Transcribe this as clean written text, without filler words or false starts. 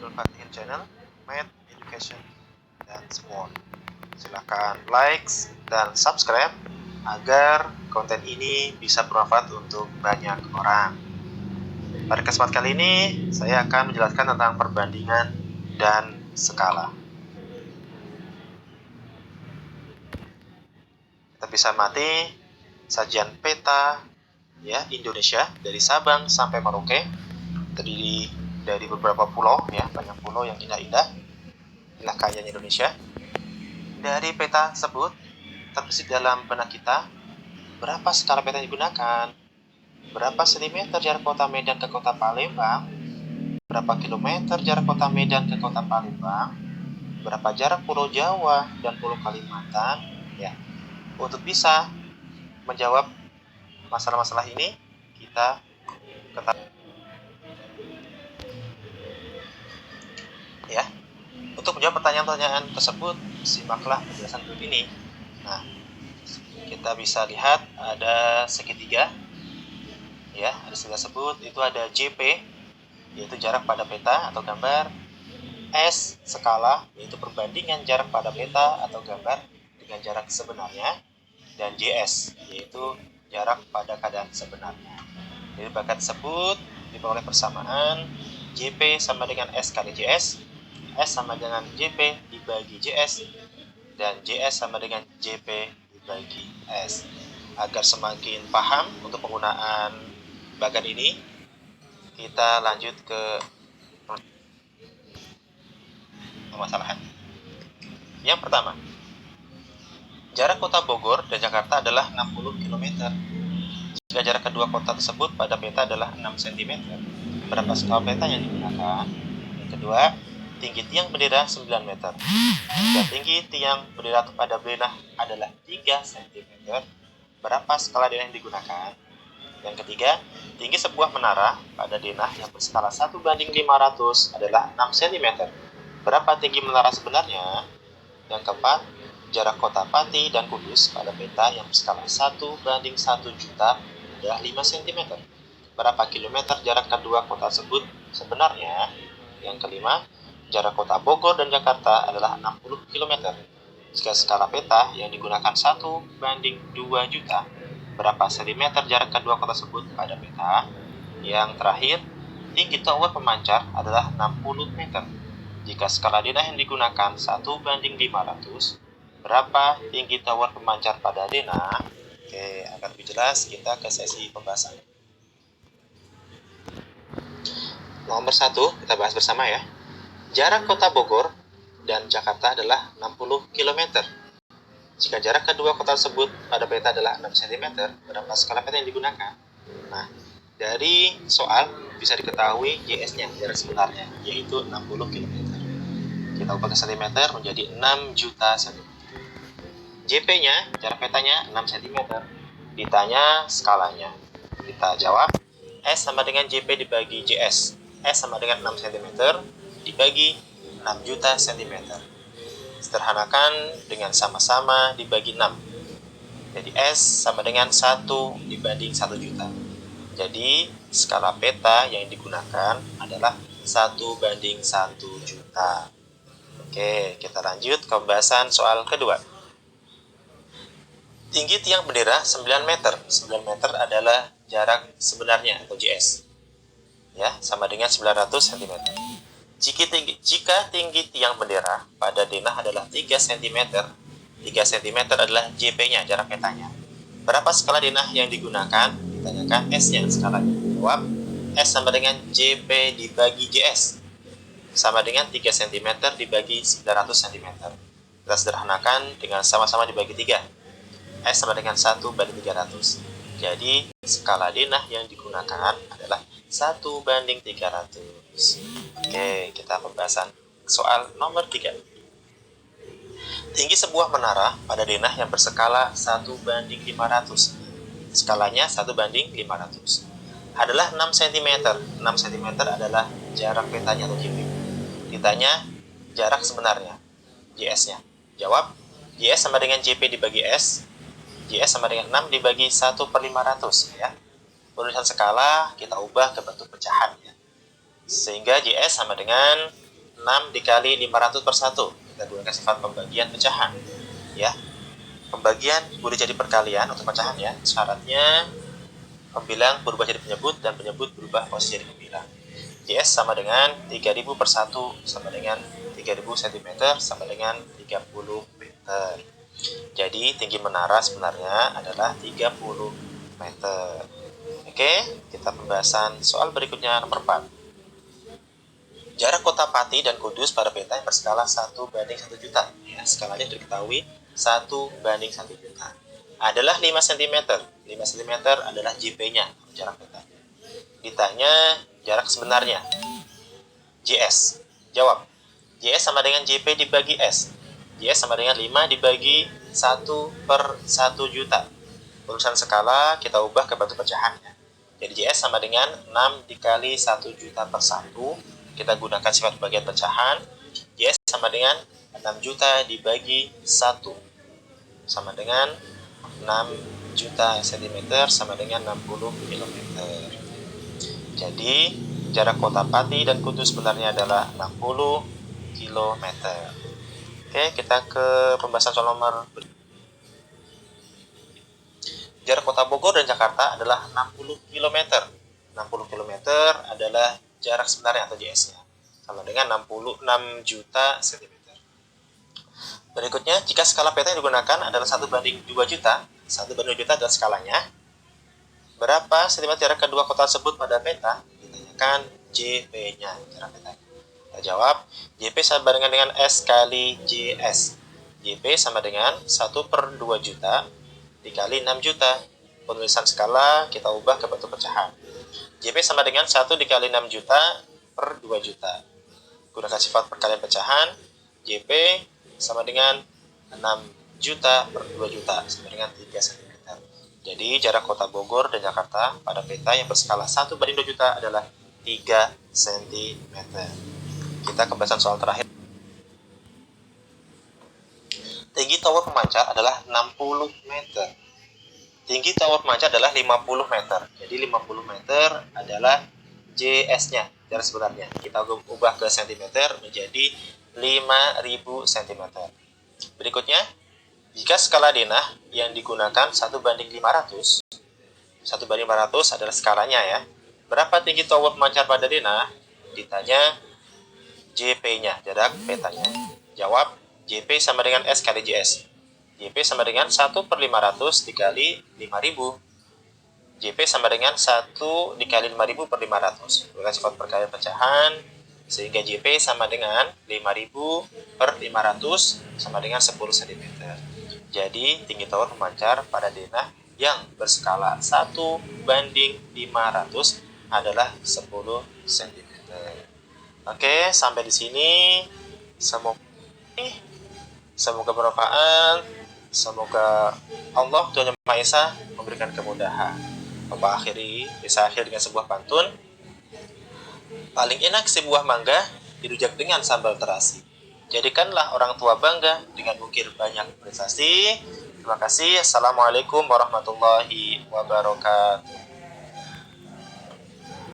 Abdul Fatihin Channel, Math, Education, dan Sport. Silahkan like dan subscribe agar konten ini bisa bermanfaat untuk banyak orang. Pada kesempatan kali ini, saya akan menjelaskan tentang perbandingan dan skala. Kita bisa amati sajian peta ya Indonesia dari Sabang sampai Merauke, terdiri dari beberapa pulau ya, banyak pulau yang indah-indah. Inilah kayanya Indonesia. Dari peta tersebut terbesit dalam benak kita berapa skala peta yang digunakan, berapa sentimeter jarak kota Medan ke kota Palembang, berapa kilometer jarak kota Medan ke kota Palembang, berapa jarak Pulau Jawa dan Pulau Kalimantan ya. Untuk bisa menjawab masalah-masalah ini, kita ketahui ya. Untuk menjawab pertanyaan-pertanyaan tersebut, simaklah penjelasan berikut ini. Nah, kita bisa lihat ada segitiga ya, ada segitiga tersebut itu ada JP yaitu jarak pada peta atau gambar, S skala yaitu perbandingan jarak pada peta atau gambar dengan jarak sebenarnya, dan JS yaitu jarak pada keadaan sebenarnya. Jadi bakat tersebut diperoleh persamaan JP sama dengan S kali JS, S sama dengan JP dibagi JS, dan JS sama dengan JP dibagi S. Agar semakin paham untuk penggunaan bagan ini, kita lanjut ke permasalahan. Yang pertama, jarak kota Bogor dan Jakarta adalah 60 km. Jika jarak kedua kota tersebut pada peta adalah 6 cm, berapa skala peta yang digunakan? Yang kedua, tinggi tiang bendera 9 meter. Jika tinggi tiang bendera pada denah adalah 3 cm, berapa skala denah yang digunakan? Yang ketiga, tinggi sebuah menara pada denah yang berskala 1:500 adalah 6 cm. Berapa tinggi menara sebenarnya? Yang keempat, jarak kota Pati dan Kudus pada peta yang berskala 1:1 juta adalah 5 cm. Berapa kilometer jarak kedua kota tersebut sebenarnya? Yang kelima, jarak kota Bogor dan Jakarta adalah 60 km. Jika skala peta yang digunakan 1:2 juta, berapa sentimeter jarak kedua kota tersebut pada peta? Yang terakhir, tinggi tower pemancar adalah 60 meter. Jika skala denah yang digunakan 1:500, berapa tinggi tower pemancar pada denah? Oke, agar lebih jelas kita ke sesi pembahasan. Nomor 1 kita bahas bersama ya. Jarak kota Bogor dan Jakarta adalah 60 km. Jika jarak kedua kota tersebut pada peta adalah 6 cm, berapa skala peta yang digunakan? Nah, dari soal bisa diketahui JS-nya, jarak sebenarnya, yaitu 60 km. Kita ubah ke cm menjadi 6 juta cm. JP-nya, jarak petanya 6 cm. Ditanya skalanya. Kita jawab, S sama dengan JP dibagi JS. S sama dengan 6 cm dibagi 6 juta cm. Sederhanakan dengan sama-sama dibagi 6. Jadi S sama dengan 1 dibanding 1 juta. Jadi skala peta yang digunakan adalah 1:1 juta. Oke, kita lanjut ke pembahasan soal kedua. Tinggi tiang bendera 9 meter. 9 meter adalah jarak sebenarnya atau JS. Ya, sama dengan 900 cm. Jika tinggi tiang bendera pada denah adalah 3 cm, 3 cm adalah JP-nya, jarak petanya. Berapa skala denah yang digunakan? Ditanyakan S-nya, skalanya. Jawab, S sama dengan JP dibagi JS. Sama dengan 3 cm dibagi 900 cm. Kita sederhanakan dengan sama-sama dibagi 3. S sama dengan 1/300. Jadi, skala denah yang digunakan adalah 1:300. Oke, kita pembahasan soal nomor 3. Tinggi sebuah menara pada denah yang berskala 1:500. Skalanya 1:500. Adalah 6 cm. 6 cm adalah jarak petanya atau JP. Ditanya jarak sebenarnya, JS-nya. Jawab, JS sama dengan JP dibagi S. JS sama dengan 6 dibagi 1/500 ya. Penulisan skala kita ubah ke bentuk pecahan ya. Sehingga JS sama dengan 6 dikali 500 per 1. Kita gunakan sifat pembagian pecahan. Ya, pembagian boleh jadi perkalian untuk pecahan ya. Syaratnya pembilang berubah jadi penyebut dan penyebut berubah posisi jadi pembilang. JS sama dengan 3000 per 1 sama dengan 3000 cm sama dengan 30 meter. Jadi tinggi menara sebenarnya adalah 30 meter. Oke, kita pembahasan soal berikutnya nomor 4. Jarak kota Pati dan Kudus pada peta yang berskala 1 banding 1 juta. Ya, skalanya sudah diketahui 1 banding 1 juta. Adalah 5 cm. 5 cm adalah JP-nya, jarak peta. Ditanya jarak sebenarnya. JS. Jawab. JS sama dengan JP dibagi S. JS sama dengan 5 dibagi 1 per 1 juta. Urusan skala kita ubah ke bentuk pecahannya. Jadi JS sama dengan 6 dikali 1 juta per 1. Kita gunakan sifat bagian pecahan. JS sama dengan 6 juta dibagi 1. Sama dengan 6 juta cm sama dengan 60 km. Jadi jarak kota Pati dan Kudus sebenarnya adalah 60 km. Oke, kita ke pembahasan soal nomor berikutnya. Jarak kota Bogor dan Jakarta adalah 60 km. 60 km adalah jarak sebenarnya atau JS-nya. Sama dengan 66 juta cm. Berikutnya, jika skala peta yang digunakan adalah 1 banding 2 juta, 1 banding 2 juta adalah skalanya. Berapa sentimeter jarak kedua kota tersebut pada peta? Ditanyakan JP-nya, jarak petanya. Kita jawab, JP sama dengan S kali JS. JP sama dengan 1 per 2 juta dikali 6 juta. Penulisan skala kita ubah ke bentuk pecahan. JP sama dengan 1 dikali 6 juta per 2 juta. Gunakan sifat perkalian pecahan. JP sama dengan 6 juta per 2 juta sama dengan 3 cm. Jadi jarak kota Bogor dan Jakarta pada peta yang berskala 1 banding 2 juta adalah 3 cm. Kita ke pembahasan soal terakhir. Tinggi tower pemancar adalah 60 meter. Tinggi tower pemancar adalah 50 meter. Jadi 50 meter adalah JS-nya, jarak sebenarnya. Kita ubah ke cm menjadi 5000 cm. Berikutnya, jika skala denah yang digunakan 1 banding 500, 1 banding 500 adalah skalanya ya. Berapa tinggi tower pemancar pada denah? Ditanya JP-nya, jarak petanya. Jawab, JP sama dengan S kali JS. JP sama dengan 1 per 500 dikali 5000. JP sama dengan 1 dikali 5000 per 500. Gunakan sifat perkalian pecahan, sehingga JP sama dengan 5000 per 500 sama dengan 10 cm. Jadi, tinggi tower pemancar pada denah yang berskala 1 banding 500 adalah 10 cm. Oke, sampai di sini. Semoga bermanfaat. Semoga Allah Tuhan Yang Maha Esa memberikan kemudahan. Bapak bisa akhiri dengan sebuah pantun. Paling enak sebuah mangga dirujak dengan sambal terasi. Jadikanlah orang tua bangga dengan ukir banyak prestasi. Terima kasih. Assalamualaikum warahmatullahi wabarakatuh.